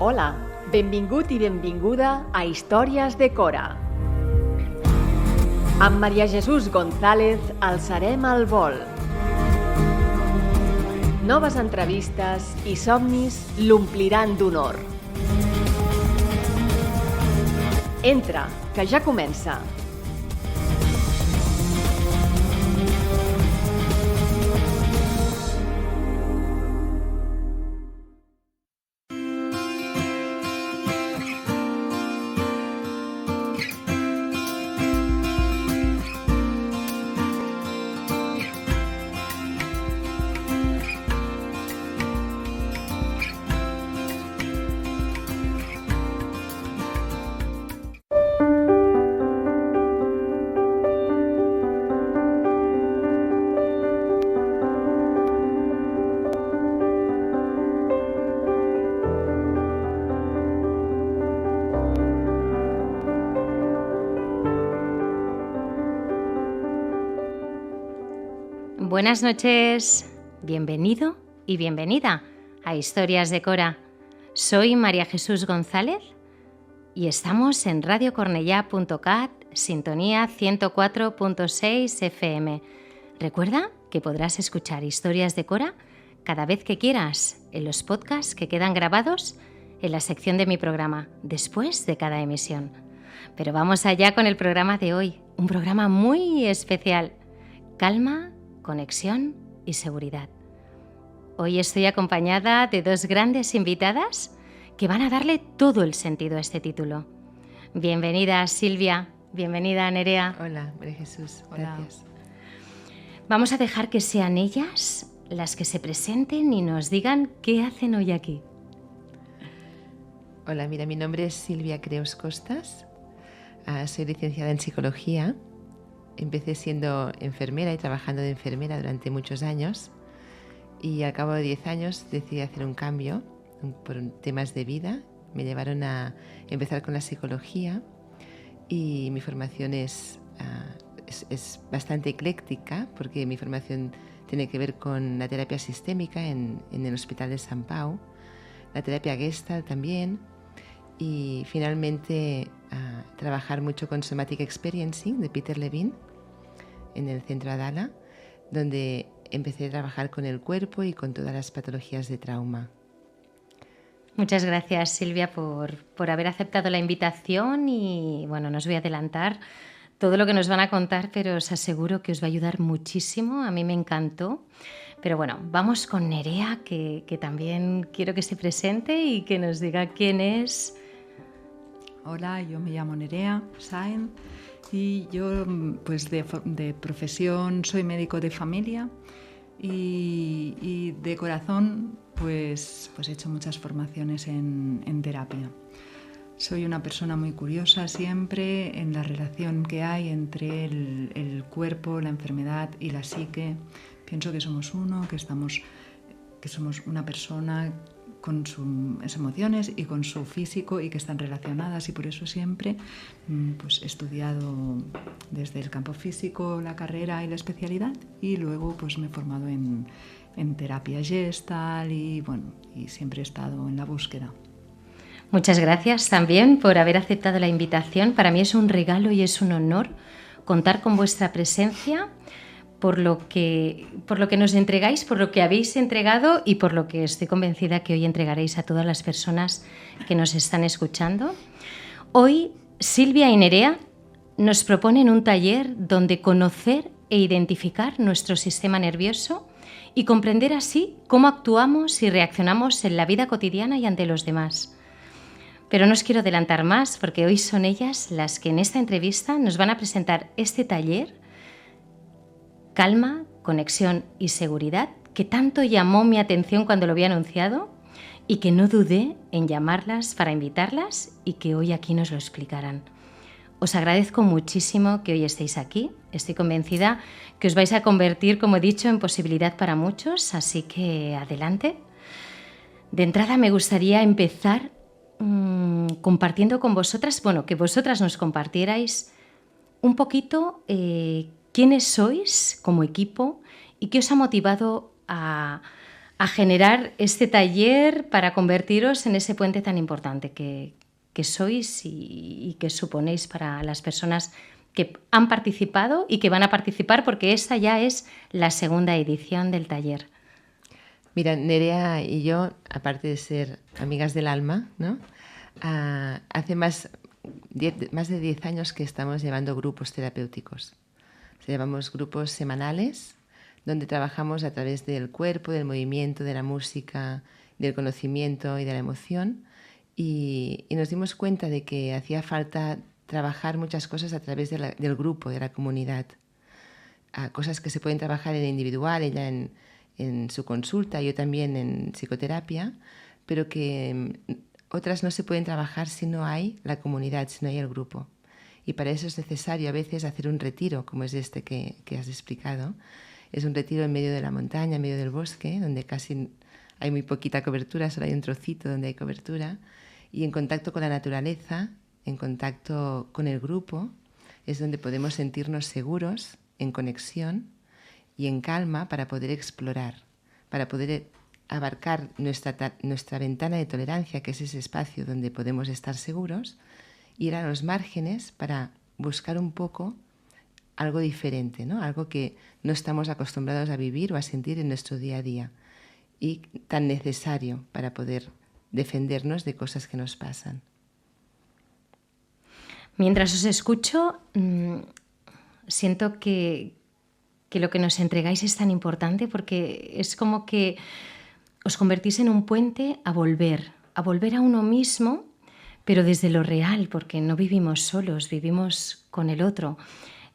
Hola, benvingut i benvinguda a Històries de Cora. Amb Maria Jesús González alçarem el vol. Noves entrevistes i somnis l'ompliran d'honor. Entra, que ja comença. Buenas noches, bienvenido y bienvenida a Historias de Cora. Soy María Jesús González y estamos en radiocornellà.cat, sintonía 104.6 FM. Recuerda que podrás escuchar Historias de Cora cada vez que quieras en los podcasts que quedan grabados en la sección de mi programa después de cada emisión. Pero vamos allá con el programa de hoy, un programa muy especial. Calma, conexión y seguridad. Hoy estoy acompañada de dos grandes invitadas que van a darle todo el sentido a este título. Bienvenida Silvia, bienvenida Nerea. Hola, María Jesús, gracias. Vamos a dejar que sean ellas las que se presenten y nos digan qué hacen hoy aquí. Hola, mira, mi nombre es Silvia Creus Costas, soy licenciada en psicología. Empecé siendo enfermera y trabajando de enfermera durante muchos años y al cabo de 10 años decidí hacer un cambio por temas de vida. Me llevaron a empezar con la psicología y mi formación es bastante ecléctica porque mi formación tiene que ver con la terapia sistémica en el Hospital de Sant Pau, la terapia Gestalt también y finalmente trabajar mucho con Somatic Experiencing de Peter Levine en el centro Adala, donde empecé a trabajar con el cuerpo y con todas las patologías de trauma. Muchas gracias Silvia por haber aceptado la invitación y bueno, no os voy a adelantar todo lo que nos van a contar, pero os aseguro que os va a ayudar muchísimo, a mí me encantó. Pero bueno, vamos con Nerea, que también quiero que se presente y que nos diga quién es. Hola, yo me llamo Nerea Sáenz y yo pues de profesión soy médico de familia y de corazón pues he hecho muchas formaciones en terapia. Soy una persona muy curiosa siempre en la relación que hay entre el cuerpo, la enfermedad y la psique. Pienso que somos uno, que somos una persona con sus emociones y con su físico y que están relacionadas y por eso siempre pues, he estudiado desde el campo físico la carrera y la especialidad y luego pues, me he formado en terapia Gestalt y siempre he estado en la búsqueda. Muchas gracias también por haber aceptado la invitación. Para mí es un regalo y es un honor contar con vuestra presencia por lo que nos entregáis, por lo que habéis entregado y por lo que estoy convencida que hoy entregaréis a todas las personas que nos están escuchando. Hoy Silvia y Nerea nos proponen un taller donde conocer e identificar nuestro sistema nervioso y comprender así cómo actuamos y reaccionamos en la vida cotidiana y ante los demás. Pero no os quiero adelantar más porque hoy son ellas las que en esta entrevista nos van a presentar este taller Calma, conexión y seguridad, que tanto llamó mi atención cuando lo vi anunciado y que no dudé en llamarlas para invitarlas y que hoy aquí nos lo explicarán. Os agradezco muchísimo que hoy estéis aquí. Estoy convencida que os vais a convertir, como he dicho, en posibilidad para muchos, así que adelante. De entrada me gustaría empezar compartiendo con vosotras, que vosotras nos compartierais un poquito quiénes sois como equipo y qué os ha motivado a a generar este taller para convertiros en ese puente tan importante que sois y que suponéis para las personas que han participado y que van a participar, porque esta ya es la segunda edición del taller. Mira, Nerea y yo, aparte de ser amigas del alma, ¿no? Hace más de 10 años que estamos llevando grupos terapéuticos. Llevamos grupos semanales donde trabajamos a través del cuerpo, del movimiento, de la música, del conocimiento y de la emoción. Y nos dimos cuenta de que hacía falta trabajar muchas cosas a través del grupo, de la comunidad. Cosas que se pueden trabajar en individual, ella en su consulta, yo también en psicoterapia, pero que otras no se pueden trabajar si no hay la comunidad, si no hay el grupo. Y para eso es necesario a veces hacer un retiro, como es este que has explicado. Es un retiro en medio de la montaña, en medio del bosque, donde casi hay muy poquita cobertura, solo hay un trocito donde hay cobertura. Y en contacto con la naturaleza, en contacto con el grupo, es donde podemos sentirnos seguros, en conexión y en calma para poder explorar, para poder abarcar nuestra ventana de tolerancia, que es ese espacio donde podemos estar seguros, ir a los márgenes para buscar un poco algo diferente, ¿no? Algo que no estamos acostumbrados a vivir o a sentir en nuestro día a día y tan necesario para poder defendernos de cosas que nos pasan. Mientras os escucho, siento que lo que nos entregáis es tan importante, porque es como que os convertís en un puente a volver a uno mismo, pero desde lo real, porque no vivimos solos, vivimos con el otro.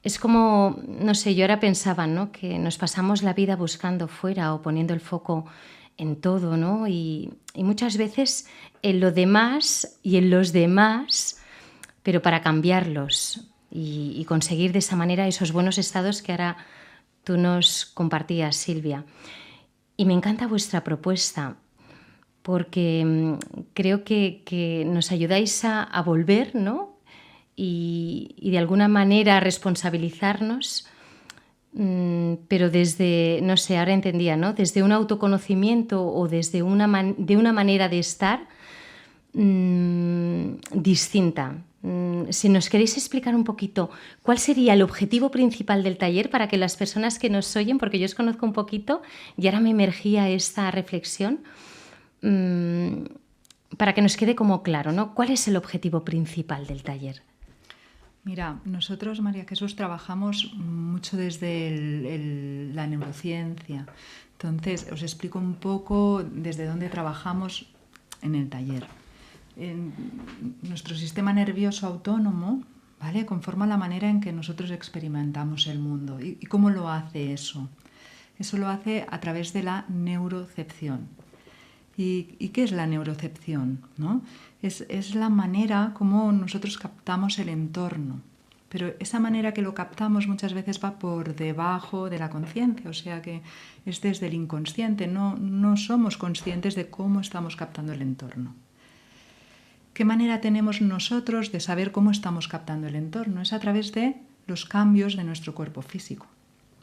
Es como, no sé, yo ahora pensaba, ¿no?, que nos pasamos la vida buscando fuera o poniendo el foco en todo, ¿no? Y muchas veces en lo demás y en los demás, pero para cambiarlos y conseguir de esa manera esos buenos estados que ahora tú nos compartías, Silvia. Y me encanta vuestra propuesta, porque creo que nos ayudáis a volver, ¿no? Y de alguna manera a responsabilizarnos, pero desde, no sé, ahora entendía, ¿no?, desde un autoconocimiento o desde de una manera de estar distinta. Si nos queréis explicar un poquito cuál sería el objetivo principal del taller para que las personas que nos oyen, porque yo os conozco un poquito y ahora me emergía esta reflexión, para que nos quede como claro, ¿no? ¿Cuál es el objetivo principal del taller? Mira, nosotros, María Jesús, trabajamos mucho desde la neurociencia. Entonces, os explico un poco desde dónde trabajamos en el taller. Nuestro sistema nervioso autónomo, ¿vale?, conforma la manera en que nosotros experimentamos el mundo. ¿Y cómo lo hace eso? Eso lo hace a través de la neurocepción. ¿Y qué es la neurocepción, ¿no? Es la manera como nosotros captamos el entorno. Pero esa manera que lo captamos muchas veces va por debajo de la conciencia, o sea que es desde el inconsciente, no somos conscientes de cómo estamos captando el entorno. ¿Qué manera tenemos nosotros de saber cómo estamos captando el entorno? Es a través de los cambios de nuestro cuerpo físico,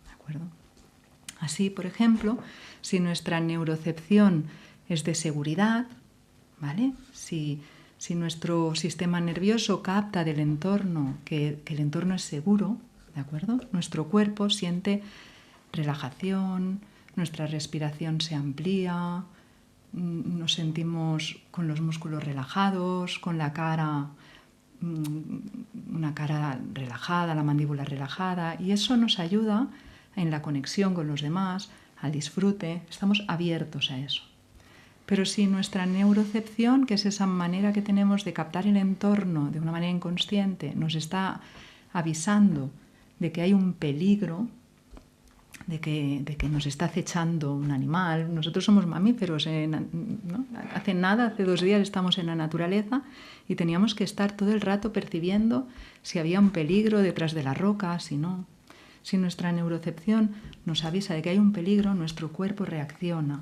¿de acuerdo? Así, por ejemplo, si nuestra neurocepción es de seguridad, ¿vale? Si nuestro sistema nervioso capta del entorno que el entorno es seguro, ¿de acuerdo?, nuestro cuerpo siente relajación, nuestra respiración se amplía, nos sentimos con los músculos relajados, con la cara, una cara relajada, la mandíbula relajada, y eso nos ayuda en la conexión con los demás, al disfrute, estamos abiertos a eso. Pero si nuestra neurocepción, que es esa manera que tenemos de captar el entorno de una manera inconsciente, nos está avisando de que hay un peligro, de que nos está acechando un animal. Nosotros somos mamíferos, ¿no? Hace 2 días estamos en la naturaleza y teníamos que estar todo el rato percibiendo si había un peligro detrás de la roca, si no. Si nuestra neurocepción nos avisa de que hay un peligro, nuestro cuerpo reacciona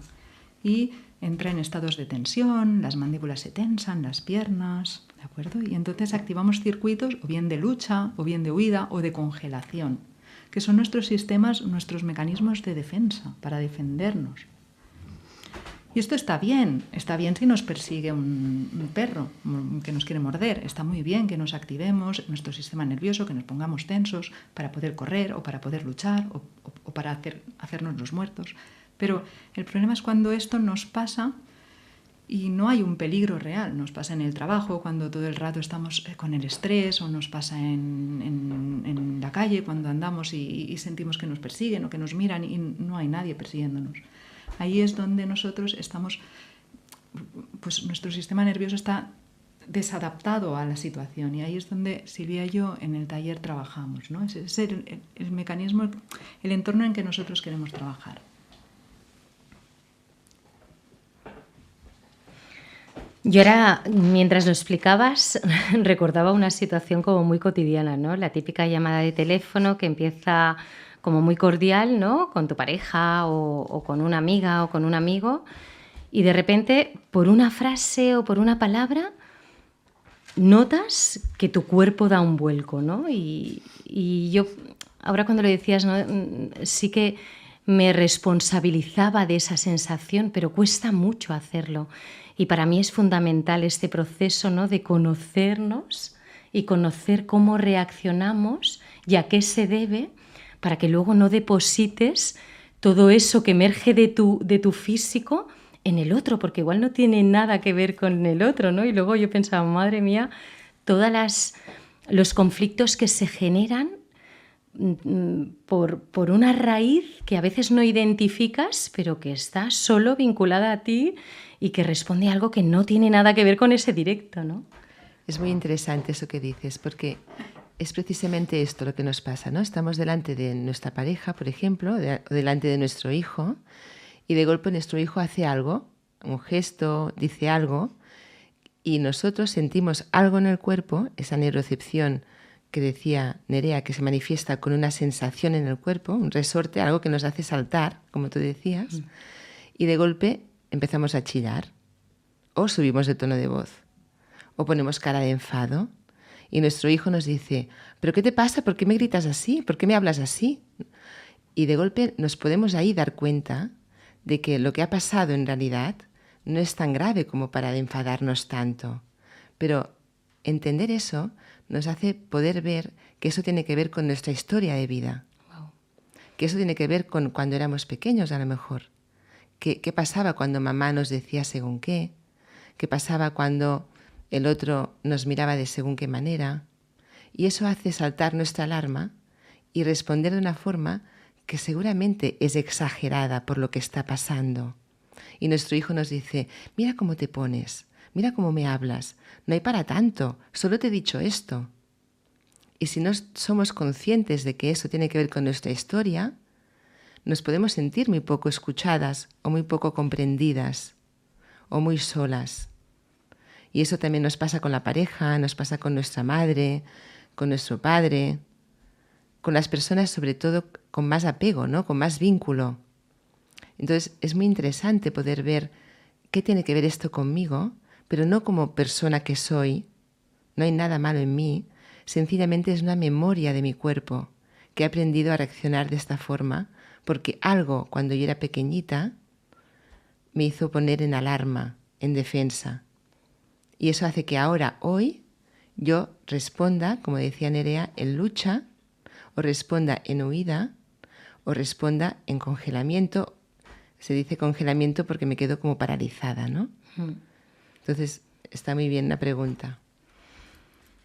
y entra en estados de tensión, las mandíbulas se tensan, las piernas, ¿de acuerdo? Y entonces activamos circuitos o bien de lucha, o bien de huida, o de congelación, que son nuestros sistemas, nuestros mecanismos de defensa, para defendernos. Y esto está bien si nos persigue un perro que nos quiere morder, está muy bien que nos activemos nuestro sistema nervioso, que nos pongamos tensos para poder correr o para poder luchar o para hacernos los muertos. Pero el problema es cuando esto nos pasa y no hay un peligro real. Nos pasa en el trabajo, cuando todo el rato estamos con el estrés, o nos pasa en la calle cuando andamos y sentimos que nos persiguen o que nos miran y no hay nadie persiguiéndonos. Ahí es donde nosotros estamos, pues nuestro sistema nervioso está desadaptado a la situación, y ahí es donde Silvia y yo en el taller trabajamos, ¿no? Ese es el mecanismo, el entorno en que nosotros queremos trabajar. Yo ahora, mientras lo explicabas, recordaba una situación como muy cotidiana, ¿no? La típica llamada de teléfono que empieza como muy cordial, ¿no? Con tu pareja o con una amiga o con un amigo, y de repente, por una frase o por una palabra, notas que tu cuerpo da un vuelco, ¿no? Y yo, ahora cuando lo decías, ¿no? Sí que me responsabilizaba de esa sensación, pero cuesta mucho hacerlo. Y para mí es fundamental este proceso, ¿no? De conocernos y conocer cómo reaccionamos y a qué se debe, para que luego no deposites todo eso que emerge de tu físico en el otro, porque igual no tiene nada que ver con el otro, ¿no? Y luego yo pensaba, madre mía, los conflictos que se generan por una raíz que a veces no identificas, pero que está solo vinculada a ti y que responde a algo que no tiene nada que ver con ese directo, ¿no? Es muy interesante eso que dices, porque es precisamente esto lo que nos pasa, ¿no? Estamos delante de nuestra pareja, por ejemplo, o delante de nuestro hijo, y de golpe nuestro hijo hace algo, un gesto, dice algo, y nosotros sentimos algo en el cuerpo, esa neurocepción que decía Nerea, que se manifiesta con una sensación en el cuerpo, un resorte, algo que nos hace saltar, como tú decías, y de golpe empezamos a chillar, o subimos de tono de voz, o ponemos cara de enfado, y nuestro hijo nos dice, ¿pero qué te pasa? ¿Por qué me gritas así? ¿Por qué me hablas así? Y de golpe nos podemos ahí dar cuenta de que lo que ha pasado en realidad no es tan grave como para enfadarnos tanto. Pero entender eso nos hace poder ver que eso tiene que ver con nuestra historia de vida. Wow. Que eso tiene que ver con cuando éramos pequeños, a lo mejor. ¿Qué pasaba cuando mamá nos decía según qué? ¿Qué pasaba cuando el otro nos miraba de según qué manera? Y eso hace saltar nuestra alarma y responder de una forma que seguramente es exagerada por lo que está pasando. Y nuestro hijo nos dice, mira cómo te pones, mira cómo me hablas, no hay para tanto, solo te he dicho esto. Y si no somos conscientes de que eso tiene que ver con nuestra historia, nos podemos sentir muy poco escuchadas o muy poco comprendidas o muy solas. Y eso también nos pasa con la pareja, nos pasa con nuestra madre, con nuestro padre, con las personas sobre todo con más apego, ¿no? Con más vínculo. Entonces es muy interesante poder ver qué tiene que ver esto conmigo, pero no como persona que soy, no hay nada malo en mí, sencillamente es una memoria de mi cuerpo que he aprendido a reaccionar de esta forma porque algo cuando yo era pequeñita me hizo poner en alarma, en defensa. Y eso hace que ahora, hoy, yo responda, como decía Nerea, en lucha, o responda en huida, o responda en congelamiento. Se dice congelamiento porque me quedo como paralizada, ¿no? Entonces, está muy bien la pregunta.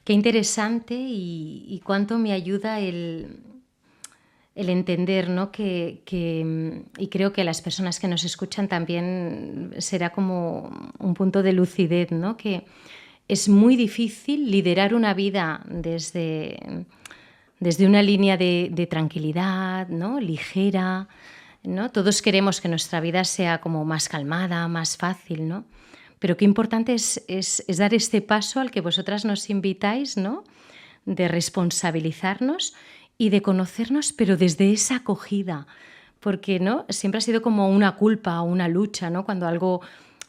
Qué interesante y cuánto me ayuda el entender, ¿no? Y creo que las personas que nos escuchan también será como un punto de lucidez, ¿no? Que es muy difícil liderar una vida desde una línea de tranquilidad, ¿no? Ligera, ¿no? Todos queremos que nuestra vida sea como más calmada, más fácil, ¿no? Pero qué importante es dar este paso al que vosotras nos invitáis, ¿no? De responsabilizarnos y de conocernos, pero desde esa acogida, porque ¿no? Siempre ha sido como una culpa o una lucha, ¿no? Cuando algo,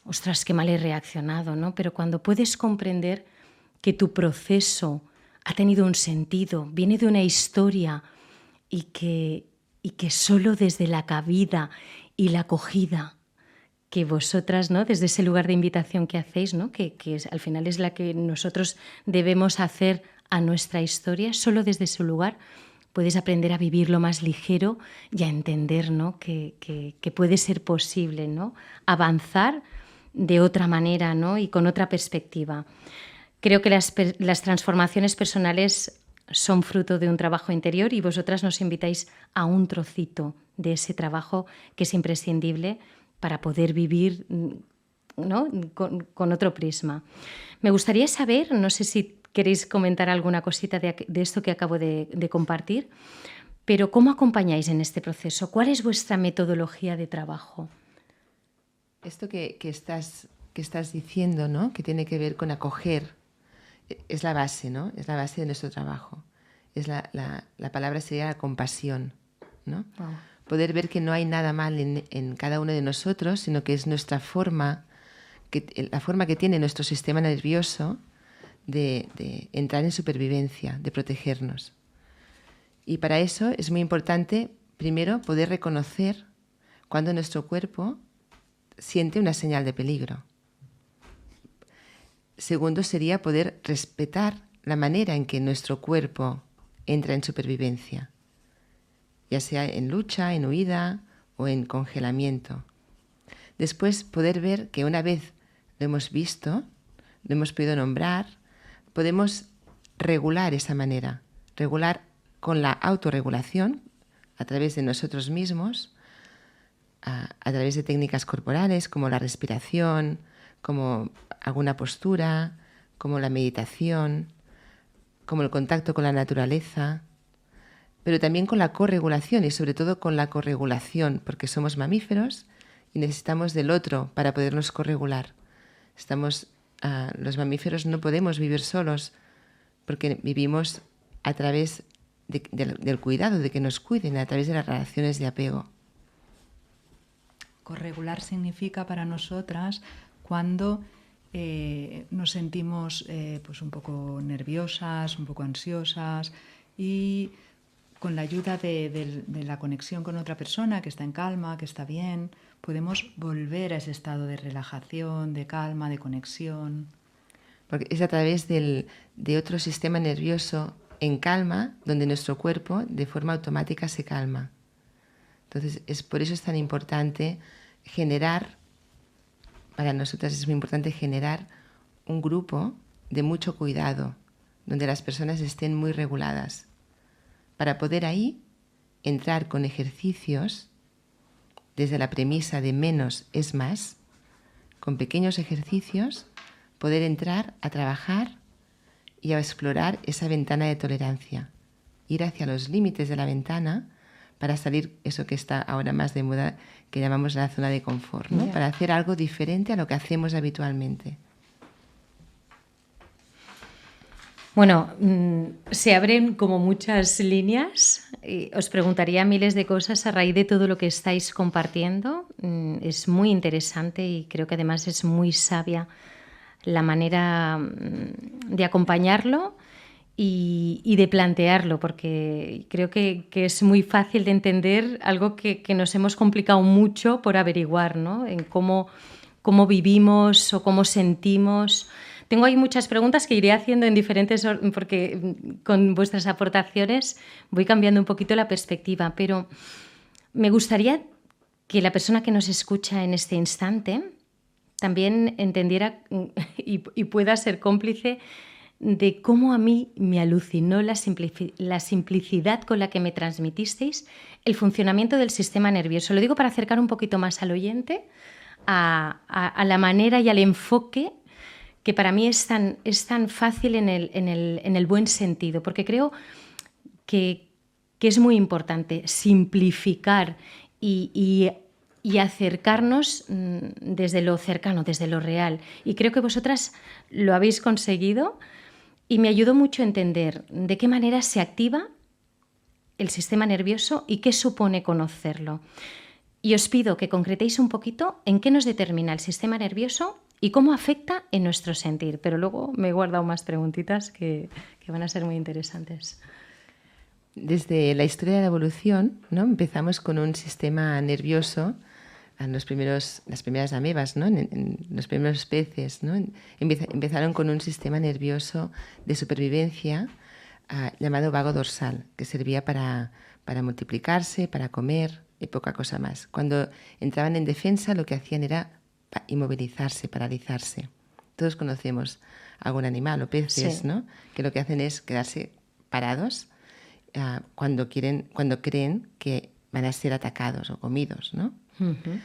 ostras, qué mal he reaccionado, ¿no? Pero cuando puedes comprender que tu proceso ha tenido un sentido, viene de una historia y que solo desde la cabida y la acogida que vosotras, ¿no? Desde ese lugar de invitación que hacéis, ¿no? que al final es la que nosotros debemos hacer a nuestra historia, solo desde ese lugar puedes aprender a vivirlo más ligero y a entender, ¿no? que puede ser posible, ¿no? Avanzar de otra manera, ¿no? Y con otra perspectiva. Creo que las transformaciones personales son fruto de un trabajo interior y vosotras nos invitáis a un trocito de ese trabajo que es imprescindible para poder vivir, ¿no? con otro prisma. Me gustaría saber, no sé si queréis comentar alguna cosita de esto que acabo de compartir, pero ¿cómo acompañáis en este proceso? ¿Cuál es vuestra metodología de trabajo? Esto que estás diciendo, ¿no? Que tiene que ver con acoger, es la base, ¿no? Es la base de nuestro trabajo. Es la palabra sería la compasión, ¿no? Wow. Poder ver que no hay nada mal en cada uno de nosotros, sino que es nuestra forma, la forma que tiene nuestro sistema nervioso de entrar en supervivencia, de protegernos. Y para eso es muy importante, primero, poder reconocer cuando nuestro cuerpo siente una señal de peligro. Segundo sería poder respetar la manera en que nuestro cuerpo entra en supervivencia, ya sea en lucha, en huida o en congelamiento. Después poder ver que una vez lo hemos visto, lo hemos podido nombrar, podemos regular esa manera, regular con la autorregulación a través de nosotros mismos, a través de técnicas corporales como la respiración, como alguna postura, como la meditación, como el contacto con la naturaleza, pero también con la corregulación y sobre todo con la corregulación, porque somos mamíferos y necesitamos del otro para podernos corregular. Los mamíferos no podemos vivir solos porque vivimos a través del cuidado, de que nos cuiden, a través de las relaciones de apego. Corregular significa para nosotras cuando nos sentimos pues un poco nerviosas, un poco ansiosas, y con la ayuda de la conexión con otra persona que está en calma, que está bien, podemos volver a ese estado de relajación, de calma, de conexión. Porque es a través de otro sistema nervioso en calma donde nuestro cuerpo de forma automática se calma. Entonces, por eso es tan importante para nosotras es muy importante generar un grupo de mucho cuidado, donde las personas estén muy reguladas, para poder ahí entrar con ejercicios desde la premisa de menos es más, con pequeños ejercicios, poder entrar a trabajar y a explorar esa ventana de tolerancia, ir hacia los límites de la ventana para salir eso que está ahora más de moda, que llamamos la zona de confort, ¿no? Yeah. Para hacer algo diferente a lo que hacemos habitualmente. Bueno, se abren como muchas líneas. Os preguntaría miles de cosas a raíz de todo lo que estáis compartiendo. Es muy interesante y creo que además es muy sabia la manera de acompañarlo y de plantearlo, porque creo que es muy fácil de entender algo que nos hemos complicado mucho por averiguar, ¿no? En cómo vivimos o cómo sentimos. Tengo ahí muchas preguntas que iré haciendo en diferentes porque con vuestras aportaciones voy cambiando un poquito la perspectiva, pero me gustaría que la persona que nos escucha en este instante también entendiera y pueda ser cómplice de cómo a mí me alucinó la simplicidad con la que me transmitisteis el funcionamiento del sistema nervioso. Lo digo para acercar un poquito más al oyente a la manera y al enfoque que para mí es tan fácil en el buen sentido, porque creo que es muy importante simplificar y acercarnos desde lo cercano, desde lo real. Y creo que vosotras lo habéis conseguido y me ayudó mucho a entender de qué manera se activa el sistema nervioso y qué supone conocerlo. Y os pido que concretéis un poquito en qué nos determina el sistema nervioso y cómo afecta en nuestro sentir. Pero luego me he guardado más preguntitas que van a ser muy interesantes. Desde la historia de la evolución, ¿no? Empezamos con un sistema nervioso las primeras amebas, ¿no? En los primeros peces, ¿no? Empezaron con un sistema nervioso de supervivencia llamado vago dorsal, que servía para multiplicarse, para comer y poca cosa más. Cuando entraban en defensa, lo que hacían era inmovilizarse, paralizarse. Todos conocemos algún animal o peces, sí, ¿no? Que lo que hacen es quedarse parados cuando creen que van a ser atacados o comidos, ¿no? Ujú.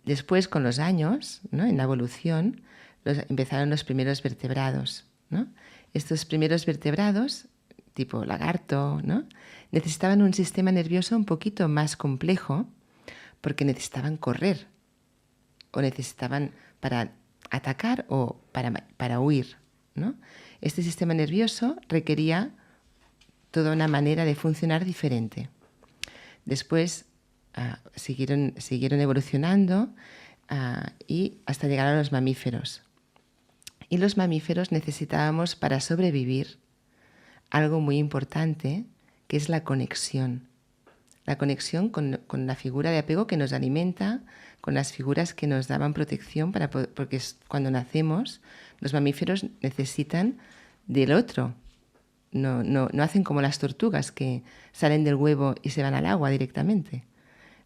Después, con los años, ¿no? En la evolución, empezaron los primeros vertebrados, ¿no? Estos primeros vertebrados, tipo lagarto, ¿no? Necesitaban un sistema nervioso un poquito más complejo porque necesitaban correr o necesitaban para atacar o para huir, ¿no? Este sistema nervioso requería toda una manera de funcionar diferente. Después siguieron evolucionando y hasta llegar a los mamíferos. Y los mamíferos necesitábamos para sobrevivir algo muy importante, que es la conexión. La conexión con la figura de apego que nos alimenta, con las figuras que nos daban protección, porque cuando nacemos los mamíferos necesitan del otro. No hacen como las tortugas que salen del huevo y se van al agua directamente.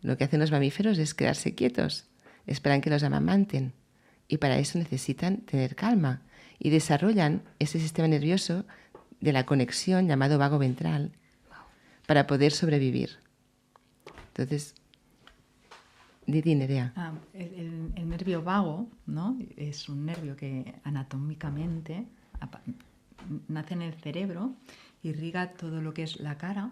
Lo que hacen los mamíferos es quedarse quietos, esperan que los amamanten y para eso necesitan tener calma y desarrollan ese sistema nervioso de la conexión llamado vago ventral para poder sobrevivir. Entonces, Didi, Nerea. El nervio vago, ¿no? Es un nervio que anatómicamente nace en el cerebro, irriga todo lo que es la cara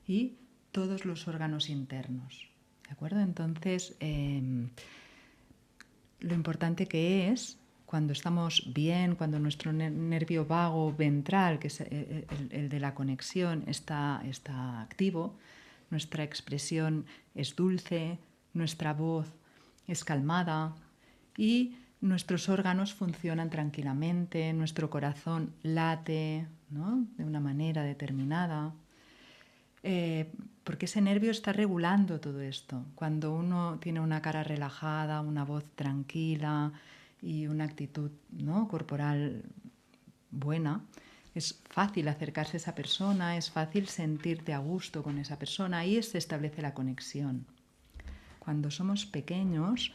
y todos los órganos internos, ¿de acuerdo? Entonces, lo importante que es, cuando estamos bien, cuando nuestro nervio vago ventral, que es el de la conexión, está activo, nuestra expresión es dulce, nuestra voz es calmada y nuestros órganos funcionan tranquilamente, nuestro corazón late, ¿no? De una manera determinada. Porque ese nervio está regulando todo esto. Cuando uno tiene una cara relajada, una voz tranquila y una actitud, ¿no? corporal buena, es fácil acercarse a esa persona, es fácil sentirte a gusto con esa persona, ahí se establece la conexión. Cuando somos pequeños,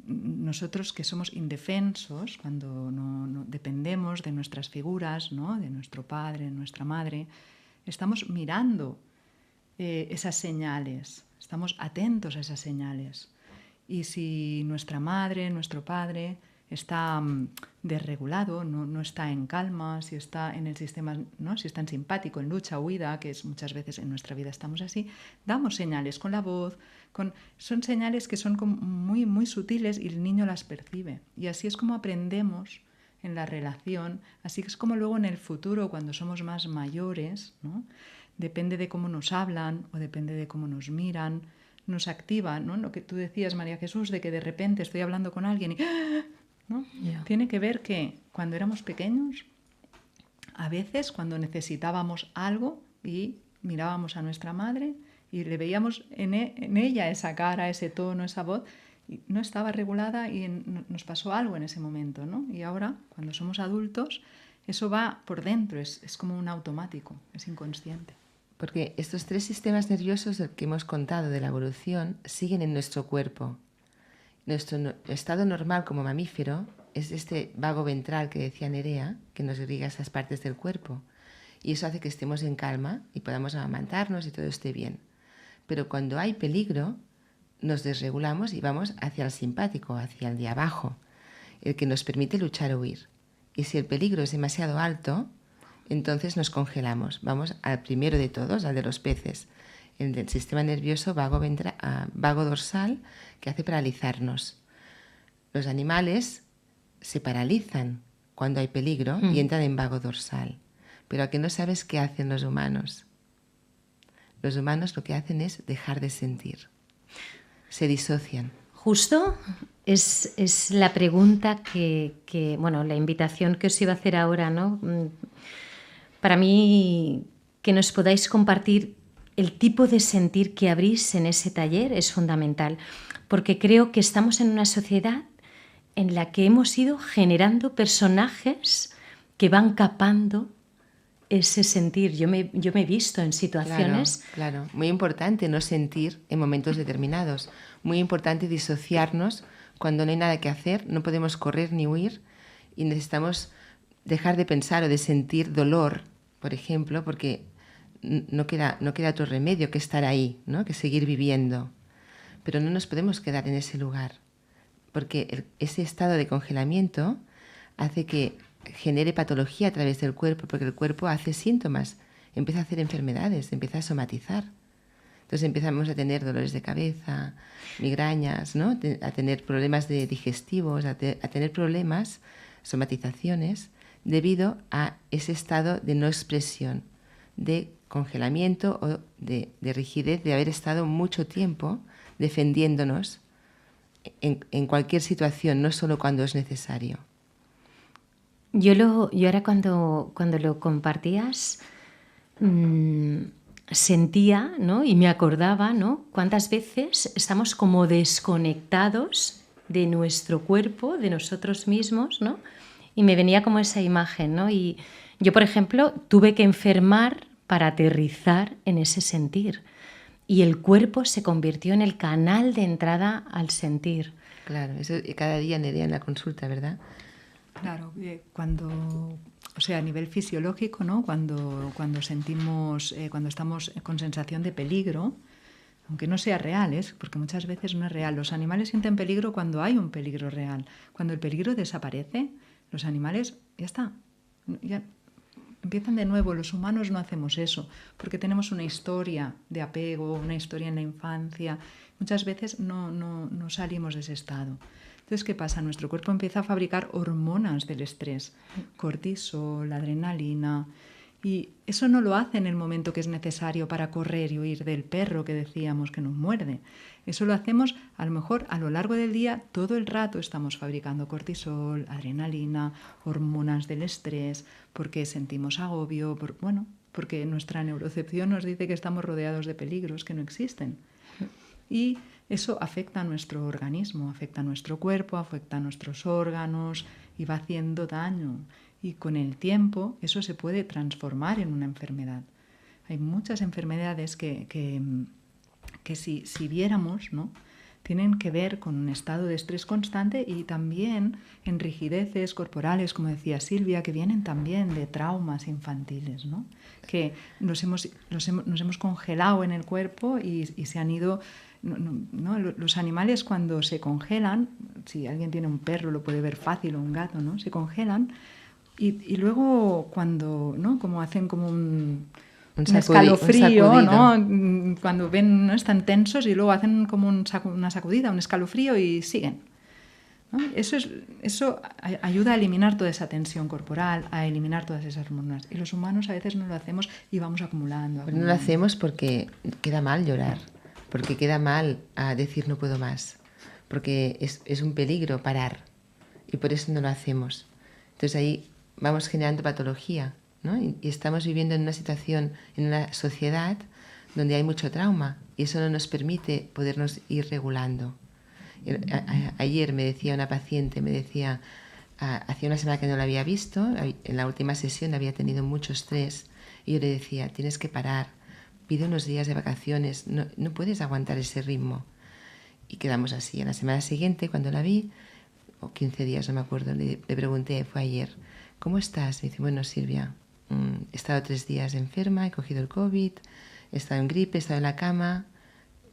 nosotros que somos indefensos, cuando no dependemos de nuestras figuras, ¿no? de nuestro padre, de nuestra madre, estamos mirando esas señales, estamos atentos a esas señales. Y si nuestra madre, nuestro padre está desregulado, no está en calma, si está en el sistema, ¿no? si está en simpático, en lucha, huida, que es muchas veces en nuestra vida estamos así, damos señales con la voz, son señales que son muy, muy sutiles y el niño las percibe. Y así es como aprendemos en la relación, así es como luego en el futuro, cuando somos más mayores, ¿no? depende de cómo nos hablan o depende de cómo nos miran, nos activa, ¿no? Lo que tú decías, María Jesús, de que de repente estoy hablando con alguien y... ¿no? Yeah. Tiene que ver que cuando éramos pequeños, a veces cuando necesitábamos algo y mirábamos a nuestra madre y le veíamos en ella esa cara, ese tono, esa voz, y no estaba regulada y nos pasó algo en ese momento, ¿no? Y ahora, cuando somos adultos, eso va por dentro, es como un automático, es inconsciente. Porque estos tres sistemas nerviosos que hemos contado de la evolución siguen en nuestro cuerpo. Nuestro estado normal como mamífero es este vago ventral que decía Nerea, que nos irriga esas partes del cuerpo. Y eso hace que estemos en calma y podamos amamantarnos y todo esté bien. Pero cuando hay peligro, nos desregulamos y vamos hacia el simpático, hacia el de abajo, el que nos permite luchar o huir. Y si el peligro es demasiado alto, entonces nos congelamos. Vamos al primero de todos, al de los peces, el del sistema nervioso vago dorsal, que hace paralizarnos. Los animales se paralizan cuando hay peligro y entran en vago dorsal. Pero ¿a qué no sabes qué hacen los humanos? Los humanos lo que hacen es dejar de sentir. Se disocian. Justo es la pregunta bueno, la invitación que os iba a hacer ahora, ¿no? Para mí, que nos podáis compartir el tipo de sentir que abrís en ese taller es fundamental, porque creo que estamos en una sociedad en la que hemos ido generando personajes que van capando ese sentir. Yo me he visto en situaciones... Claro. Muy importante no sentir en momentos determinados. Muy importante disociarnos cuando no hay nada que hacer, no podemos correr ni huir y necesitamos dejar de pensar o de sentir dolor, por ejemplo, porque no queda otro remedio que estar ahí, ¿no? Que seguir viviendo. Pero no nos podemos quedar en ese lugar, porque ese estado de congelamiento hace que genere patología a través del cuerpo, porque el cuerpo hace síntomas, empieza a hacer enfermedades, empieza a somatizar. Entonces empezamos a tener dolores de cabeza, migrañas, ¿no? A tener problemas digestivos, a tener problemas, somatizaciones, debido a ese estado de no expresión, de congelamiento o de rigidez, de haber estado mucho tiempo defendiéndonos en cualquier situación, no solo cuando es necesario. Yo ahora cuando lo compartías sentía, ¿no? Y me acordaba, ¿no? Cuántas veces estamos como desconectados de nuestro cuerpo, de nosotros mismos, ¿no? Y me venía como esa imagen, ¿no? Y yo, por ejemplo, tuve que enfermar para aterrizar en ese sentir. Y el cuerpo se convirtió en el canal de entrada al sentir. Claro, eso cada día, Nerea, en la consulta, ¿verdad? Claro, o sea, a nivel fisiológico, ¿no? Cuando sentimos, cuando estamos con sensación de peligro, aunque no sea real, porque muchas veces no es real. Los animales sienten peligro cuando hay un peligro real. Cuando el peligro desaparece, los animales, ya está, ya empiezan de nuevo. Los humanos no hacemos eso, porque tenemos una historia de apego, una historia en la infancia. Muchas veces no salimos de ese estado. Entonces, ¿qué pasa? Nuestro cuerpo empieza a fabricar hormonas del estrés, cortisol, adrenalina, y eso no lo hace en el momento que es necesario para correr y huir del perro que decíamos que nos muerde. Eso lo hacemos a lo mejor a lo largo del día, todo el rato estamos fabricando cortisol, adrenalina, hormonas del estrés, porque sentimos agobio, porque nuestra neurocepción nos dice que estamos rodeados de peligros que no existen. Y eso afecta a nuestro organismo, afecta a nuestro cuerpo, afecta a nuestros órganos y va haciendo daño. Y con el tiempo eso se puede transformar en una enfermedad. Hay muchas enfermedades que si viéramos, ¿no? Tienen que ver con un estado de estrés constante y también en rigideces corporales, como decía Silvia, que vienen también de traumas infantiles, ¿no? Que nos hemos congelado en el cuerpo y se han ido... No, los animales cuando se congelan, si alguien tiene un perro lo puede ver fácil o un gato, ¿no? Se congelan y luego cuando, ¿no? Como hacen como un escalofrío, ¿no? Cuando ven, ¿no? Están tensos y luego hacen como una sacudida, un escalofrío y siguen, ¿no? Eso ayuda a eliminar toda esa tensión corporal, a eliminar todas esas hormonas. Y los humanos a veces no lo hacemos y vamos acumulando. Pero no lo hacemos porque queda mal llorar, porque queda mal a decir no puedo más, porque es un peligro parar y por eso no lo hacemos. Entonces ahí vamos generando patología, ¿no? Y estamos viviendo en una situación, en una sociedad donde hay mucho trauma y eso no nos permite podernos ir regulando. Ayer me decía una paciente, hacía una semana que no la había visto, en la última sesión había tenido mucho estrés y yo le decía, tienes que parar, pide unos días de vacaciones, no puedes aguantar ese ritmo. Y quedamos así. A la semana siguiente, cuando la vi, o 15 días, no me acuerdo, le pregunté, fue ayer, ¿cómo estás? Me dice, bueno, Silvia, he estado 3 días enferma, he cogido el COVID, he estado en gripe, he estado en la cama,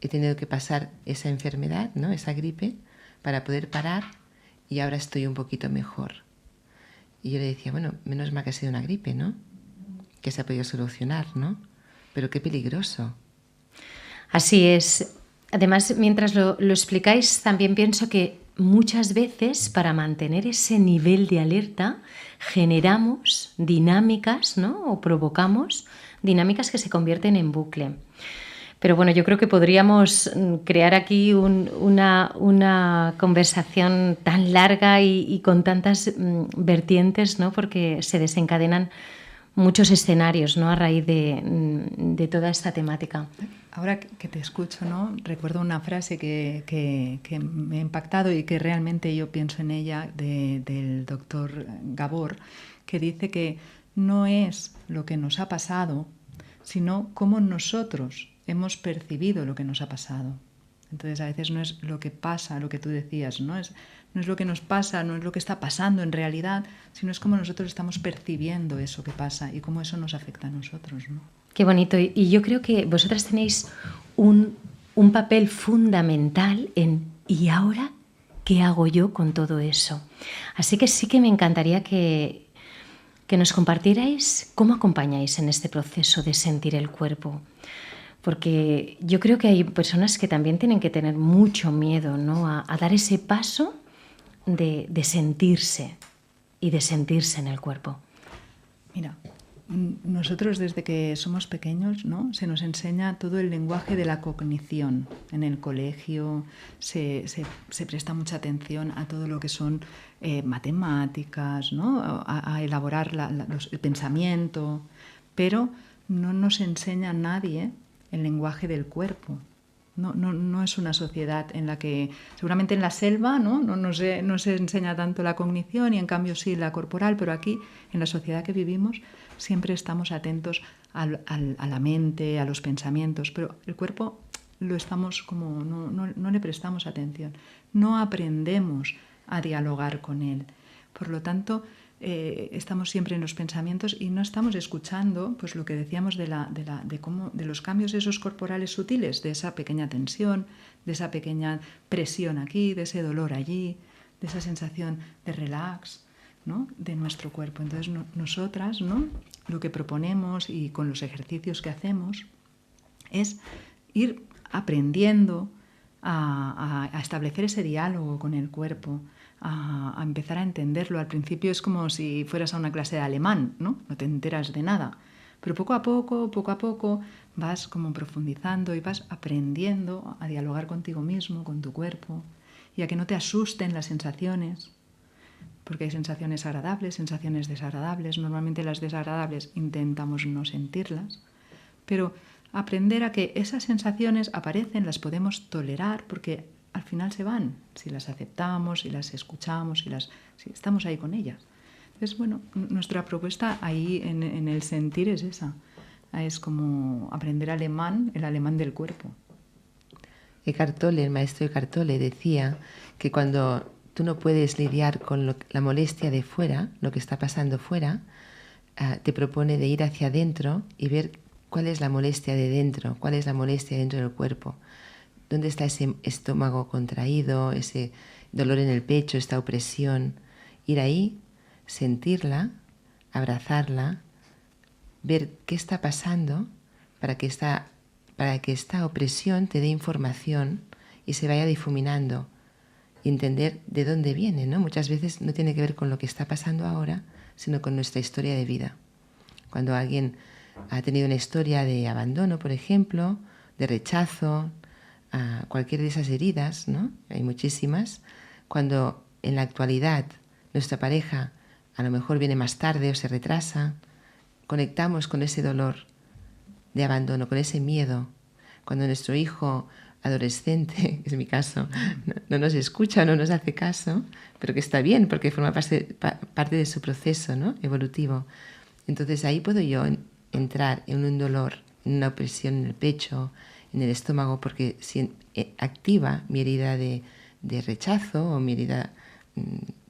he tenido que pasar esa enfermedad, ¿no? Esa gripe, para poder parar y ahora estoy un poquito mejor. Y yo le decía, bueno, menos mal que ha sido una gripe, ¿no? Que se ha podido solucionar, ¿no? Pero qué peligroso. Así es. Además, mientras lo explicáis, también pienso que muchas veces para mantener ese nivel de alerta generamos dinámicas, ¿no? O provocamos dinámicas que se convierten en bucle. Pero bueno, yo creo que podríamos crear aquí una conversación tan larga y con tantas vertientes, ¿no? Porque se desencadenan muchos escenarios, ¿no? A raíz de toda esta temática. Ahora que te escucho, ¿no? Recuerdo una frase que me ha impactado y que realmente yo pienso en ella del doctor Gabor, que dice que no es lo que nos ha pasado, sino cómo nosotros hemos percibido lo que nos ha pasado. Entonces a veces no es lo que pasa, lo que tú decías, no es lo que nos pasa, no es lo que está pasando en realidad, sino es cómo nosotros estamos percibiendo eso que pasa y cómo eso nos afecta a nosotros, ¿no? Qué bonito. Y yo creo que vosotras tenéis un papel fundamental en ¿y ahora qué hago yo con todo eso? Así que sí que me encantaría que nos compartierais cómo acompañáis en este proceso de sentir el cuerpo. Porque yo creo que hay personas que también tienen que tener mucho miedo, ¿no? a dar ese paso de sentirse y de sentirse en el cuerpo. Mira, nosotros desde que somos pequeños, ¿no? Se nos enseña todo el lenguaje de la cognición. En el colegio se presta mucha atención a todo lo que son matemáticas, ¿no? A elaborar el pensamiento, pero no nos enseña nadie el lenguaje del cuerpo. No es una sociedad en la que, seguramente en la selva, no se enseña tanto la cognición y en cambio sí la corporal, pero aquí, en la sociedad que vivimos, siempre estamos atentos a la mente, a los pensamientos, pero el cuerpo lo estamos como, no le prestamos atención, no aprendemos a dialogar con él. Por lo tanto, estamos siempre en los pensamientos y no estamos escuchando pues lo que decíamos de los cambios esos corporales sutiles, de esa pequeña tensión, de esa pequeña presión aquí, de ese dolor allí, de esa sensación de relax, ¿no? De nuestro cuerpo. Entonces nosotras, ¿no? Lo que proponemos y con los ejercicios que hacemos es ir aprendiendo a establecer ese diálogo con el cuerpo, a empezar a entenderlo. Al principio es como si fueras a una clase de alemán, ¿no? No te enteras de nada. Pero poco a poco, vas como profundizando y vas aprendiendo a dialogar contigo mismo, con tu cuerpo, y a que no te asusten las sensaciones, porque hay sensaciones agradables, sensaciones desagradables. Normalmente las desagradables intentamos no sentirlas, pero aprender a que esas sensaciones aparecen, las podemos tolerar, porque al final se van, si las aceptamos, si las escuchamos, si estamos ahí con ellas. Entonces, bueno, nuestra propuesta ahí en el sentir es esa, es como aprender alemán, el alemán del cuerpo. Eckhart Tolle, el maestro Eckhart Tolle, decía que cuando tú no puedes lidiar con la molestia de fuera, lo que está pasando fuera, te propone de ir hacia adentro y ver cuál es la molestia de dentro, cuál es la molestia dentro del cuerpo. ¿Dónde está ese estómago contraído, ese dolor en el pecho, esta opresión? Ir ahí, sentirla, abrazarla, ver qué está pasando para que esta opresión te dé información y se vaya difuminando y entender de dónde viene, ¿no? Muchas veces no tiene que ver con lo que está pasando ahora, sino con nuestra historia de vida. Cuando alguien ha tenido una historia de abandono, por ejemplo, de rechazo, a cualquier de esas heridas, ¿no? Hay muchísimas. Cuando en la actualidad nuestra pareja a lo mejor viene más tarde o se retrasa, conectamos con ese dolor de abandono, con ese miedo. Cuando nuestro hijo adolescente, que es mi caso, no nos escucha, no nos hace caso, pero que está bien porque forma parte de su proceso, ¿no? Evolutivo. Entonces ahí puedo yo entrar en un dolor, en una opresión en el pecho, en el estómago, porque activa mi herida de rechazo o mi herida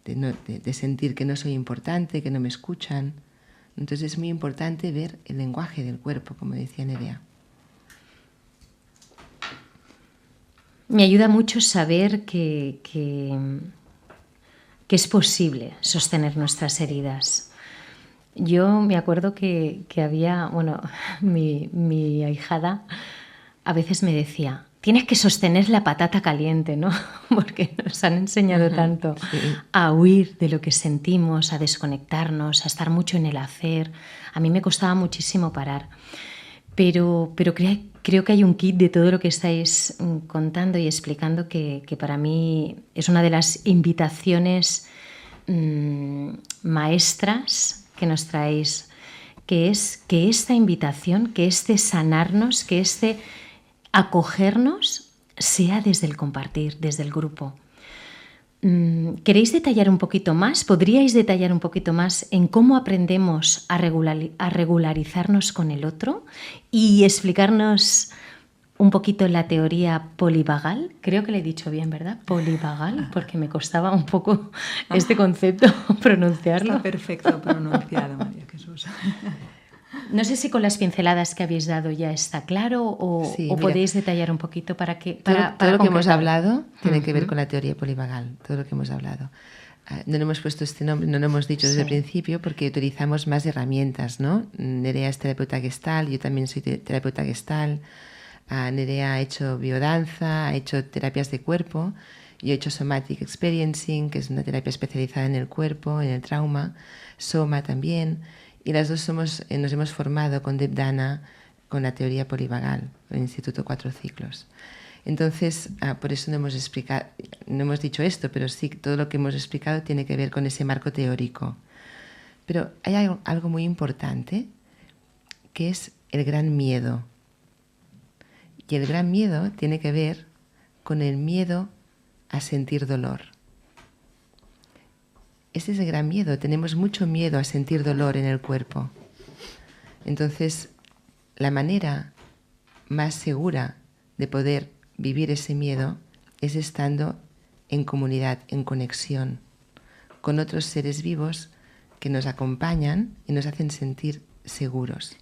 de sentir que no soy importante, que no me escuchan. Entonces es muy importante ver el lenguaje del cuerpo, como decía Nerea. Me ayuda mucho saber que es posible sostener nuestras heridas. Yo me acuerdo que había, mi ahijada a veces me decía, tienes que sostener la patata caliente, ¿no? Porque nos han enseñado tanto a huir de lo que sentimos, a desconectarnos, a estar mucho en el hacer. A mí me costaba muchísimo parar. Pero creo que hay un kit de todo lo que estáis contando y explicando que para mí es una de las invitaciones maestras que nos traéis, que es que esta invitación, que este sanarnos, que este acogernos sea desde el compartir, desde el grupo. ¿Queréis detallar un poquito más? ¿Podríais detallar un poquito más en cómo aprendemos a regularizarnos con el otro y explicarnos un poquito la teoría polivagal? Creo que le he dicho bien, ¿verdad? Polivagal, porque me costaba un poco este concepto pronunciarlo. Está perfecto pronunciado, María Jesús. No sé si con las pinceladas que habéis dado ya está claro o, Sí, o mira, podéis detallar un poquito para que... Todo lo que hemos concretar. hablado tiene que ver con la teoría polivagal, todo lo que hemos hablado. No le hemos puesto este nombre, no lo hemos dicho desde el principio porque utilizamos más herramientas, ¿no? Nerea es terapeuta Gestalt, yo también soy terapeuta Gestalt. Nerea ha hecho biodanza, ha hecho terapias de cuerpo, yo he hecho Somatic Experiencing, que es una terapia especializada en el cuerpo, en el trauma, Soma también, y las dos nos hemos formado con Deb Dana con la teoría polivagal, el Instituto Cuatro Ciclos. Entonces, por eso no hemos dicho esto, pero sí, todo lo que hemos explicado tiene que ver con ese marco teórico. Pero hay algo muy importante, que es el gran miedo. Y el gran miedo tiene que ver con el miedo a sentir dolor. Ese es el gran miedo, tenemos mucho miedo a sentir dolor en el cuerpo. Entonces, la manera más segura de poder vivir ese miedo es estando en comunidad, en conexión con otros seres vivos que nos acompañan y nos hacen sentir seguros,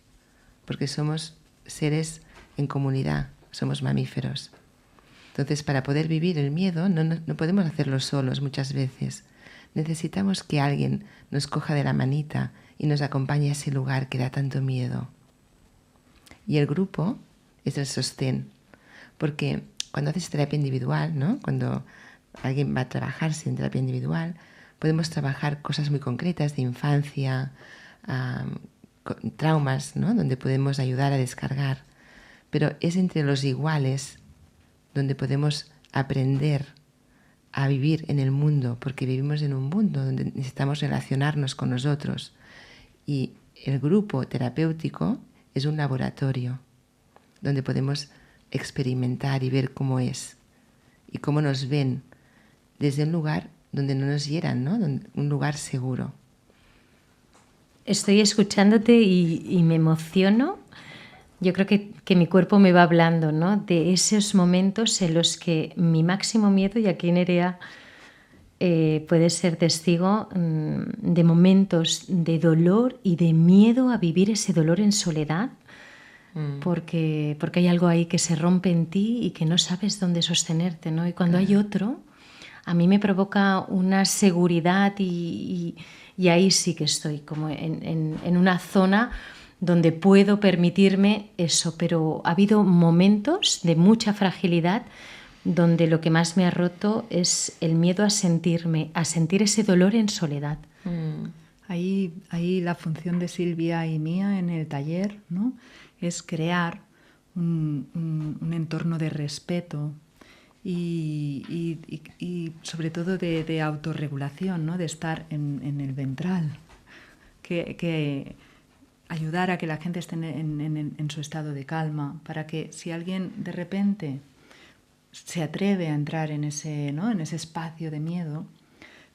porque somos seres en comunidad, somos mamíferos. Entonces, para poder vivir el miedo no podemos hacerlo solos muchas veces. Necesitamos que alguien nos coja de la manita y nos acompañe a ese lugar que da tanto miedo. Y el grupo es el sostén, porque cuando haces terapia individual, ¿no? Cuando alguien va a trabajarse en terapia individual, podemos trabajar cosas muy concretas de infancia, traumas, ¿no? Donde podemos ayudar a descargar. Pero es entre los iguales donde podemos aprender a vivir en el mundo, porque vivimos en un mundo donde necesitamos relacionarnos con nosotros. Y el grupo terapéutico es un laboratorio donde podemos experimentar y ver cómo es y cómo nos ven desde un lugar donde no nos hieran, ¿no? Un lugar seguro. Estoy escuchándote y me emociono. Yo creo que mi cuerpo me va hablando, ¿no? De esos momentos en los que mi máximo miedo, y aquí Nerea puede ser testigo de momentos de dolor y de miedo a vivir ese dolor en soledad, porque hay algo ahí que se rompe en ti y que no sabes dónde sostenerte, ¿no? Y cuando hay otro, a mí me provoca una seguridad y ahí sí que estoy como en una zona donde puedo permitirme eso, pero ha habido momentos de mucha fragilidad donde lo que más me ha roto es el miedo a sentir ese dolor en soledad. Ahí la función de Silvia y mía en el taller, ¿no? Es crear un entorno de respeto y sobre todo de autorregulación, ¿no? De estar en el ventral, que ayudar a que la gente esté en su estado de calma, para que si alguien de repente se atreve a entrar en ese, ¿no? En ese espacio de miedo,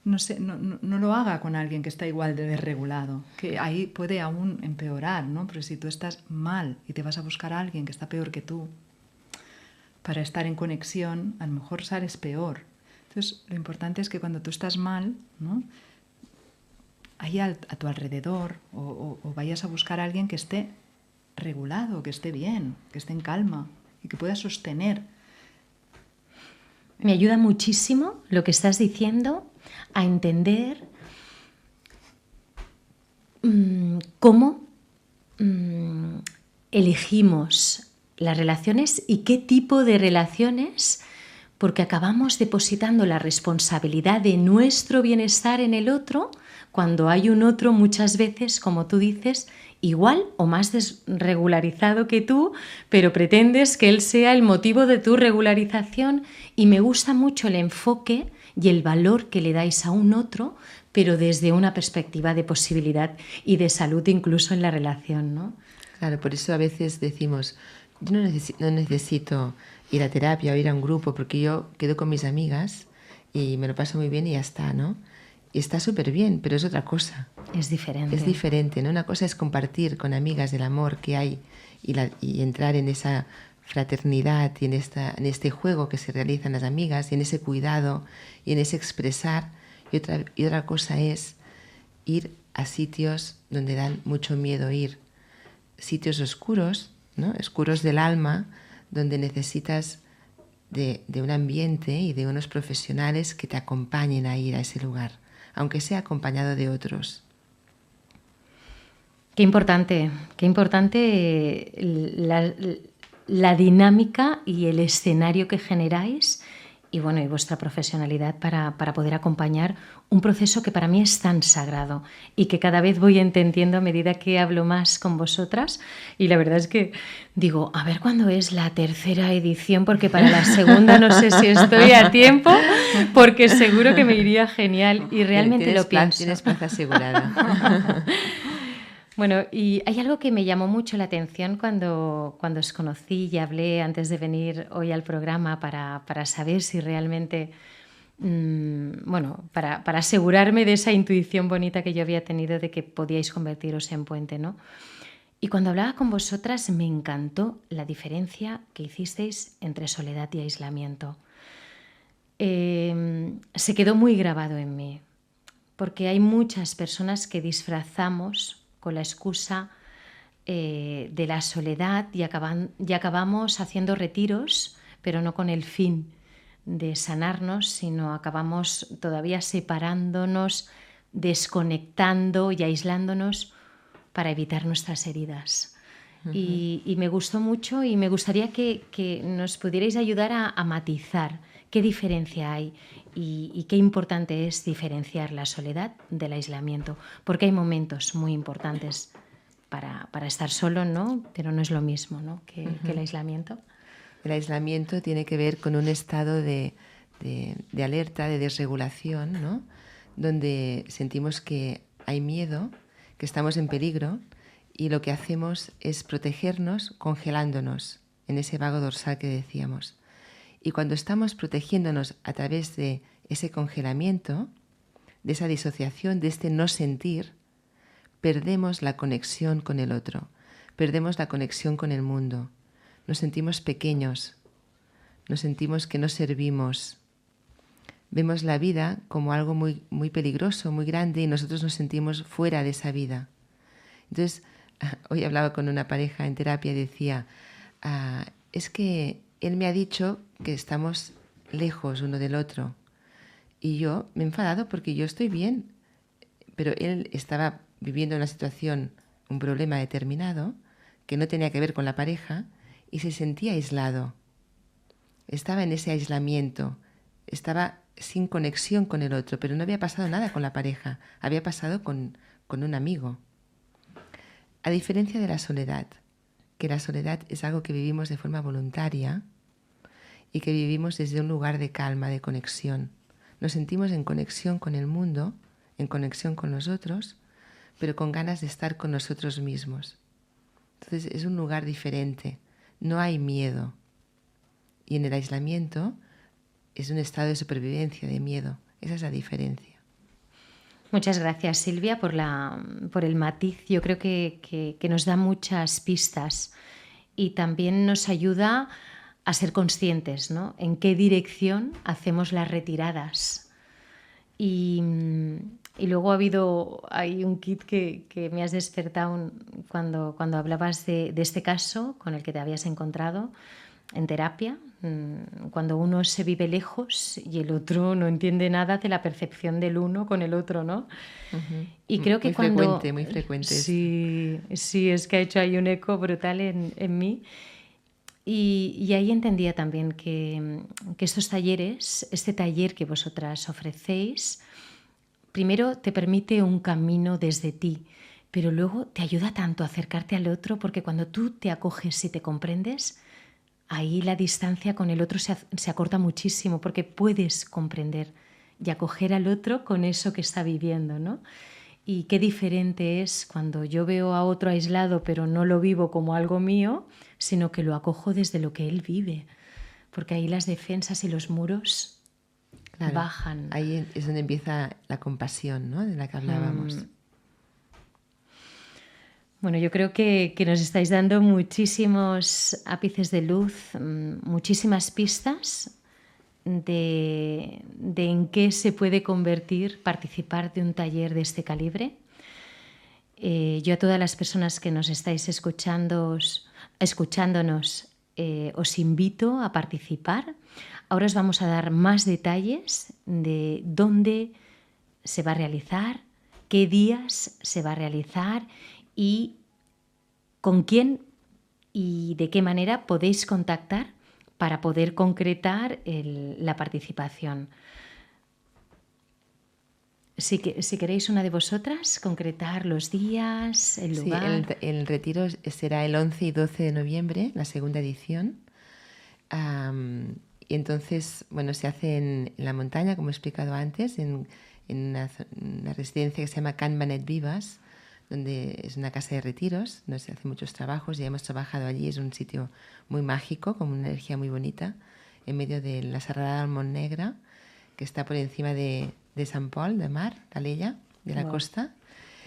no lo haga con alguien que está igual de desregulado, que ahí puede aún empeorar, ¿no? Pero si tú estás mal y te vas a buscar a alguien que está peor que tú para estar en conexión, a lo mejor sales peor. Entonces, lo importante es que cuando tú estás mal, ¿no? Ahí a tu alrededor o vayas a buscar a alguien que esté regulado, que esté bien, que esté en calma y que pueda sostener. Me ayuda muchísimo lo que estás diciendo a entender cómo elegimos las relaciones y qué tipo de relaciones porque acabamos depositando la responsabilidad de nuestro bienestar en el otro, cuando hay un otro muchas veces, como tú dices, igual o más desregularizado que tú, pero pretendes que él sea el motivo de tu regularización, y me gusta mucho el enfoque y el valor que le dais a un otro, pero desde una perspectiva de posibilidad y de salud incluso en la relación, ¿no? Claro, por eso a veces decimos, yo no necesito ir a terapia o ir a un grupo, porque yo quedo con mis amigas y me lo paso muy bien y ya está, ¿no? Y está súper bien, pero es otra cosa. Es diferente. Es diferente, ¿no? Una cosa es compartir con amigas el amor que hay y entrar en esa fraternidad y en este juego que se realizan las amigas y en ese cuidado y en ese expresar. Y otra cosa es ir a sitios donde dan mucho miedo ir. Sitios oscuros, ¿no? Oscuros del alma, donde necesitas de un ambiente y de unos profesionales que te acompañen a ir a ese lugar, aunque sea acompañado de otros. Qué importante la dinámica y el escenario que generáis y vuestra profesionalidad para poder acompañar un proceso que para mí es tan sagrado y que cada vez voy entendiendo a medida que hablo más con vosotras. Y la verdad es que digo, a ver cuándo es la tercera edición, porque para la segunda no sé si estoy a tiempo, porque seguro que me iría genial y realmente lo pienso. Tienes plaza asegurada. Bueno, y hay algo que me llamó mucho la atención cuando os conocí y hablé antes de venir hoy al programa para saber si realmente, para asegurarme de esa intuición bonita que yo había tenido de que podíais convertiros en puente, ¿no? Y cuando hablaba con vosotras me encantó la diferencia que hicisteis entre soledad y aislamiento. Se quedó muy grabado en mí, porque hay muchas personas que disfrazamos con la excusa de la soledad y acabamos haciendo retiros, pero no con el fin de sanarnos, sino acabamos todavía separándonos, desconectando y aislándonos para evitar nuestras heridas. Uh-huh. Y me gustó mucho y me gustaría que nos pudierais ayudar a matizar qué diferencia hay y qué importante es diferenciar la soledad del aislamiento, porque hay momentos muy importantes para estar solo, ¿no? Pero no es lo mismo, ¿no? que el aislamiento. El aislamiento tiene que ver con un estado de alerta, de desregulación, ¿no? Donde sentimos que hay miedo, que estamos en peligro, y lo que hacemos es protegernos congelándonos en ese vago dorsal que decíamos. Y cuando estamos protegiéndonos a través de ese congelamiento, de esa disociación, de este no sentir, perdemos la conexión con el otro, perdemos la conexión con el mundo. Nos sentimos pequeños, nos sentimos que no servimos. Vemos la vida como algo muy, muy peligroso, muy grande, y nosotros nos sentimos fuera de esa vida. Entonces, hoy hablaba con una pareja en terapia y decía, es que él me ha dicho que estamos lejos uno del otro. Y yo me he enfadado porque yo estoy bien, pero él estaba viviendo una situación, un problema determinado, que no tenía que ver con la pareja, y se sentía aislado. Estaba en ese aislamiento, estaba sin conexión con el otro, pero no había pasado nada con la pareja, había pasado con un amigo. A diferencia de la soledad, que la soledad es algo que vivimos de forma voluntaria y que vivimos desde un lugar de calma, de conexión. Nos sentimos en conexión con el mundo, en conexión con los otros, pero con ganas de estar con nosotros mismos. Entonces es un lugar diferente, no hay miedo. Y en el aislamiento es un estado de supervivencia, de miedo. Esa es la diferencia. Muchas gracias, Silvia, por el matiz. Yo creo que nos da muchas pistas y también nos ayuda a ser conscientes, ¿no? En qué dirección hacemos las retiradas. Y luego hay un kit que me has despertado cuando hablabas de este caso con el que te habías encontrado en terapia, cuando uno se vive lejos y el otro no entiende nada de la percepción del uno con el otro, ¿no? Uh-huh. Y creo que muy frecuente. Sí, es que ha hecho ahí un eco brutal en mí. Y ahí entendía también que estos talleres, este taller que vosotras ofrecéis, primero te permite un camino desde ti, pero luego te ayuda tanto a acercarte al otro, porque cuando tú te acoges y te comprendes, ahí la distancia con el otro se acorta muchísimo, porque puedes comprender y acoger al otro con eso que está viviendo, ¿no? Y qué diferente es cuando yo veo a otro aislado, pero no lo vivo como algo mío, sino que lo acojo desde lo que él vive, porque ahí las defensas y los muros bajan. Ahí es donde empieza la compasión, ¿no? De la que hablábamos. Bueno, yo creo que nos estáis dando muchísimos ápices de luz, muchísimas pistas de en qué se puede convertir participar de un taller de este calibre. Yo a todas las personas que nos estáis escuchándonos, os invito a participar. Ahora os vamos a dar más detalles de dónde se va a realizar, qué días se va a realizar y con quién y de qué manera podéis contactar para poder concretar la participación. Si queréis una de vosotras, concretar los días, el lugar. Sí, el retiro será el 11 y 12 de noviembre, la segunda edición. Y entonces, bueno, se hace en la montaña, como he explicado antes, en una residencia que se llama Can Benet Vivas, donde es una casa de retiros, donde se hacen muchos trabajos. Ya hemos trabajado allí, es un sitio muy mágico, con una energía muy bonita, en medio de la Serrada del Montnegre, que está por encima de Sant Pol de Mar, Calella, de la costa.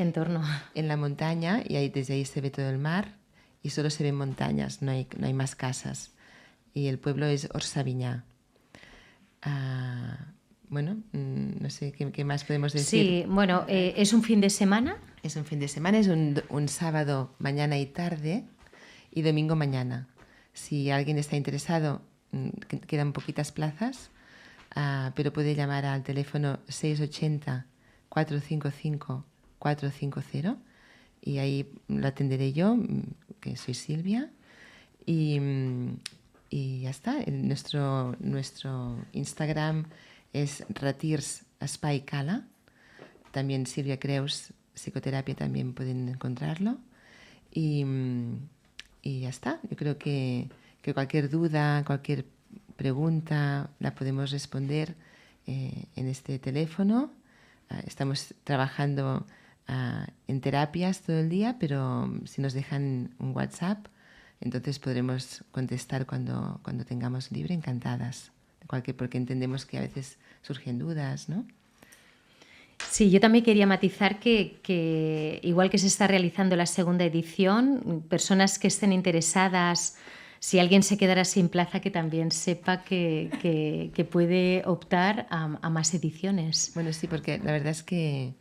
Entorno. En la montaña, y desde ahí se ve todo el mar, y solo se ven montañas, no hay más casas. Y el pueblo es Orsaviñá. Bueno, no sé qué más podemos decir. Sí, bueno, es un fin de semana. Es un fin de semana, es un sábado mañana y tarde y domingo mañana. Si alguien está interesado, quedan poquitas plazas, pero puede llamar al teléfono 680-455-450 y ahí lo atenderé yo, que soy Silvia. Y ya está. Nuestro Instagram es Ratirs Espai Cala. También Silvia Creus Psicoterapia también pueden encontrarlo. Y ya está. Yo creo que cualquier duda, cualquier pregunta la podemos responder en este teléfono. Estamos trabajando en terapias todo el día, pero si nos dejan un WhatsApp, entonces podremos contestar cuando tengamos libre, encantadas. Porque entendemos que a veces surgen dudas, ¿no? Sí, yo también quería matizar que igual que se está realizando la segunda edición, personas que estén interesadas, si alguien se quedara sin plaza, que también sepa que puede optar a más ediciones. Bueno, sí, porque la verdad es que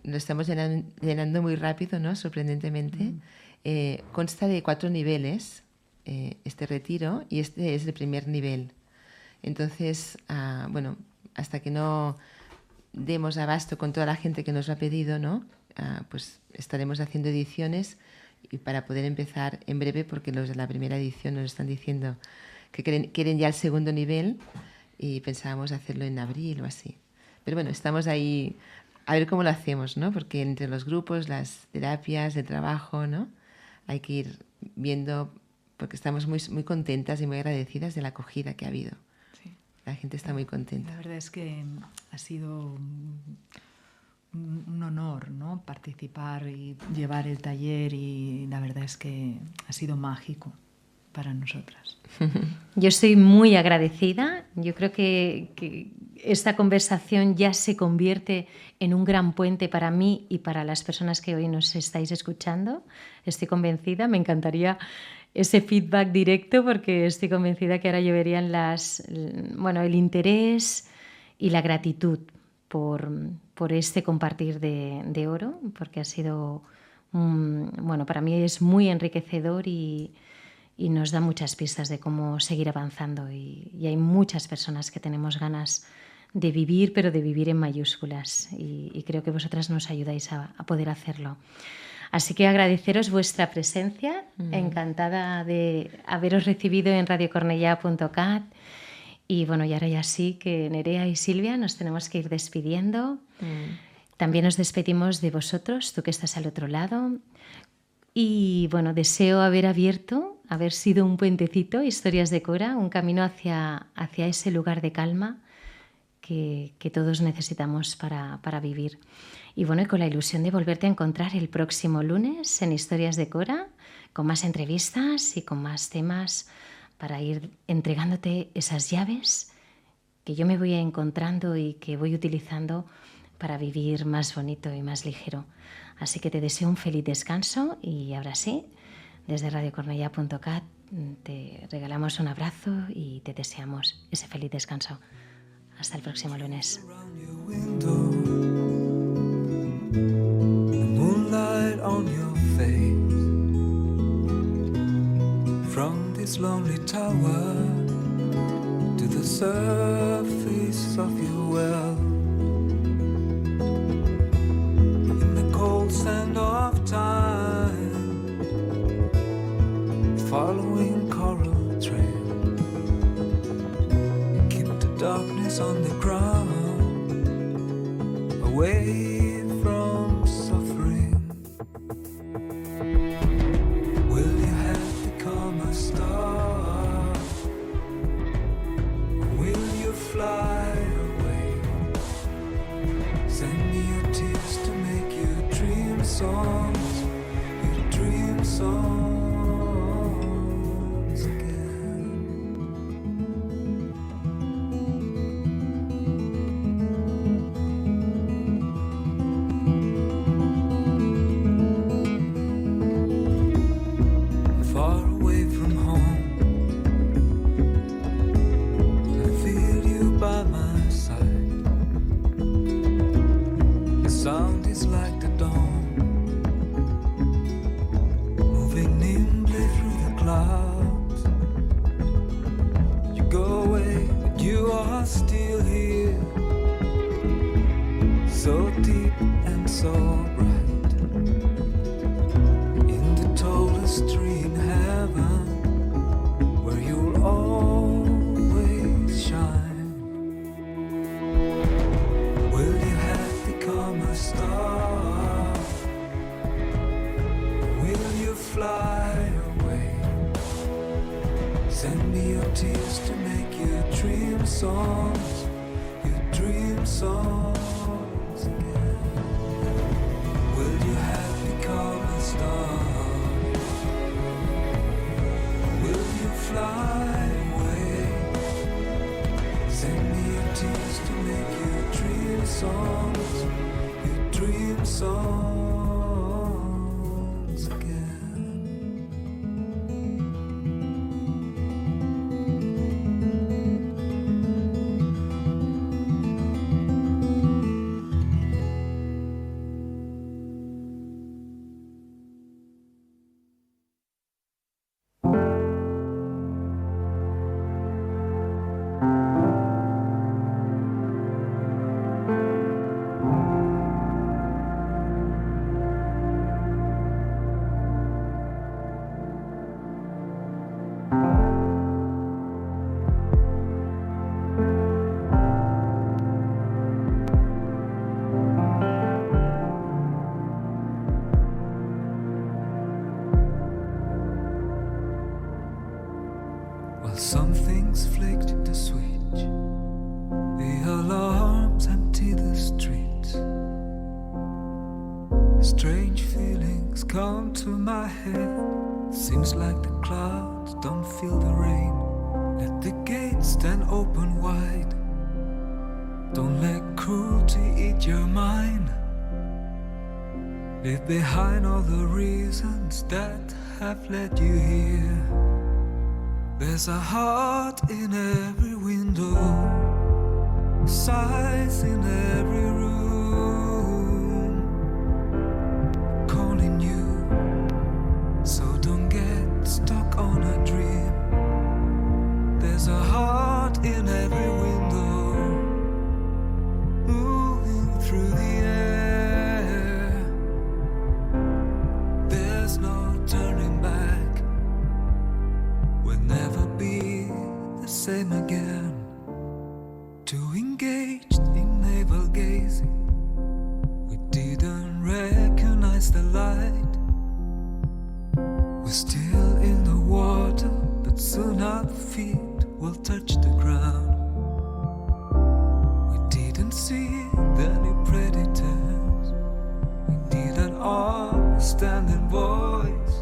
lo estamos llenando muy rápido, ¿no? Sorprendentemente. Consta de 4 niveles este retiro, y este es el primer nivel. Entonces, bueno, hasta que no demos abasto con toda la gente que nos lo ha pedido, ¿no? Pues estaremos haciendo ediciones y para poder empezar en breve, porque los de la primera edición nos están diciendo que quieren ya el segundo nivel y pensábamos hacerlo en abril o así. Pero bueno, estamos ahí a ver cómo lo hacemos, ¿no? Porque entre los grupos, las terapias, el trabajo, ¿no? Hay que ir viendo, porque estamos muy, muy contentas y muy agradecidas de la acogida que ha habido. Sí. La gente está muy contenta. La verdad es que ha sido un honor, ¿no? Participar y llevar el taller, y la verdad es que ha sido mágico para nosotras. Yo estoy muy agradecida. Yo creo que esta conversación ya se convierte en un gran puente para mí y para las personas que hoy nos estáis escuchando. Estoy convencida, me encantaría ese feedback directo, porque estoy convencida que ahora lloverían el interés y la gratitud por este compartir de oro, porque ha sido, para mí es muy enriquecedor y nos da muchas pistas de cómo seguir avanzando, y hay muchas personas que tenemos ganas de vivir, pero de vivir en mayúsculas, y creo que vosotras nos ayudáis a poder hacerlo. Así que agradeceros vuestra presencia, encantada de haberos recibido en radiocornellà.cat. Y bueno, y ahora ya sí que Nerea y Silvia nos tenemos que ir despidiendo. También nos despedimos de vosotros, tú que estás al otro lado. Y bueno, deseo haber sido un puentecito, Historias de Cora, un camino hacia ese lugar de calma que todos necesitamos para vivir. Y bueno, y con la ilusión de volverte a encontrar el próximo lunes en Historias de Cora, con más entrevistas y con más temas para ir entregándote esas llaves que yo me voy encontrando y que voy utilizando para vivir más bonito y más ligero. Así que te deseo un feliz descanso y ahora sí, desde radiocornellà.cat te regalamos un abrazo y te deseamos ese feliz descanso. Hasta el próximo lunes. From this lonely tower to the surface of your well, in the cold sand of time, following coral trail, keep the darkness on the ground, away from suffering. Will you have become a star? Will you fly away? Send me your tears to make your dream songs, your dream songs again. Far away from home, I feel you by my side. The sound is like the dawn, moving nimbly through the clouds. You go away, but you are still here, so deep and so bright. In the tallest tree in heaven, where you'll always shine. Will you have become a star? Will you fly away? Send me your tears to make your dream songs, your dream songs again. Will you have become a star? Will you fly away? Send me your tears to make your dream songs, your dream songs again. Well, some things flicked the switch, the alarms empty the streets. Strange feelings come to my head. Seems like the clouds don't feel the rain. Let the gates stand open wide. Don't let cruelty eat your mind. Leave behind all the reasons that have led you here. There's a heart in every window, sighs in every room, calling you. So don't get stuck on a dream. There's a heart in every window, moving through the air. too engaged in navel gazing. We didn't recognize the light. We're still in the water, but soon our feet will touch the ground. We didn't see any predators. We need an understanding voice.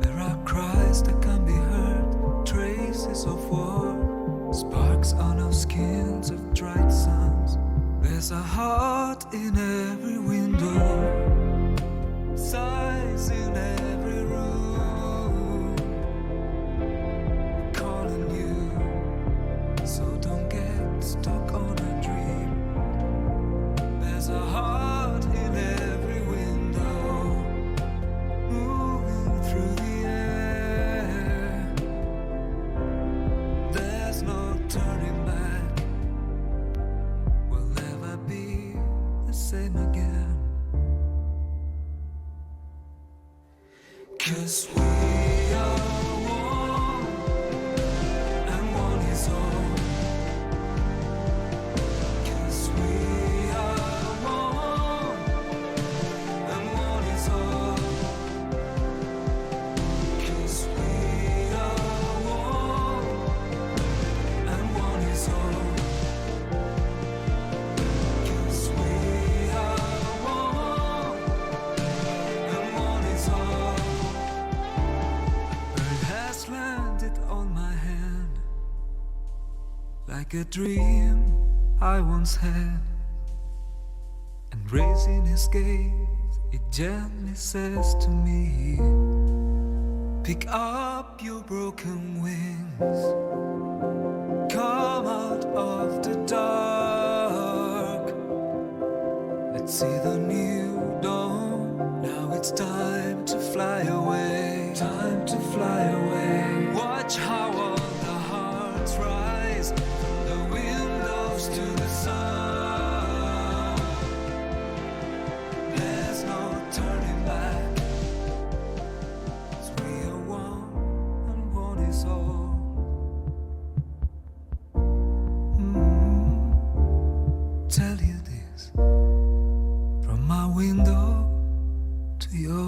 There are cries that can be heard, traces of war, sparks on our skins of dried suns. There's a heart in every window, sighs in every room, calling you, so don't get stuck on a dream. There's a heart in every window, moving through the air. There's no turning back, we'll never be the same again. 'Cause we are one, and one is all. 'Cause we are one, and one is all. 'Cause we are one, and one is all. 'Cause we are one, and one is all. Bird has landed on my hand, like a dream I once had. And raising his gaze, it gently says to me, pick up your broken wings, come out of the dark. Let's see the new dawn. Now it's time to fly away. Time to fly away. Watch how all the hearts rise from the windows to the sun. There's no turning back. 'Cause we are one, and one is all. Tell you this from my window to yours.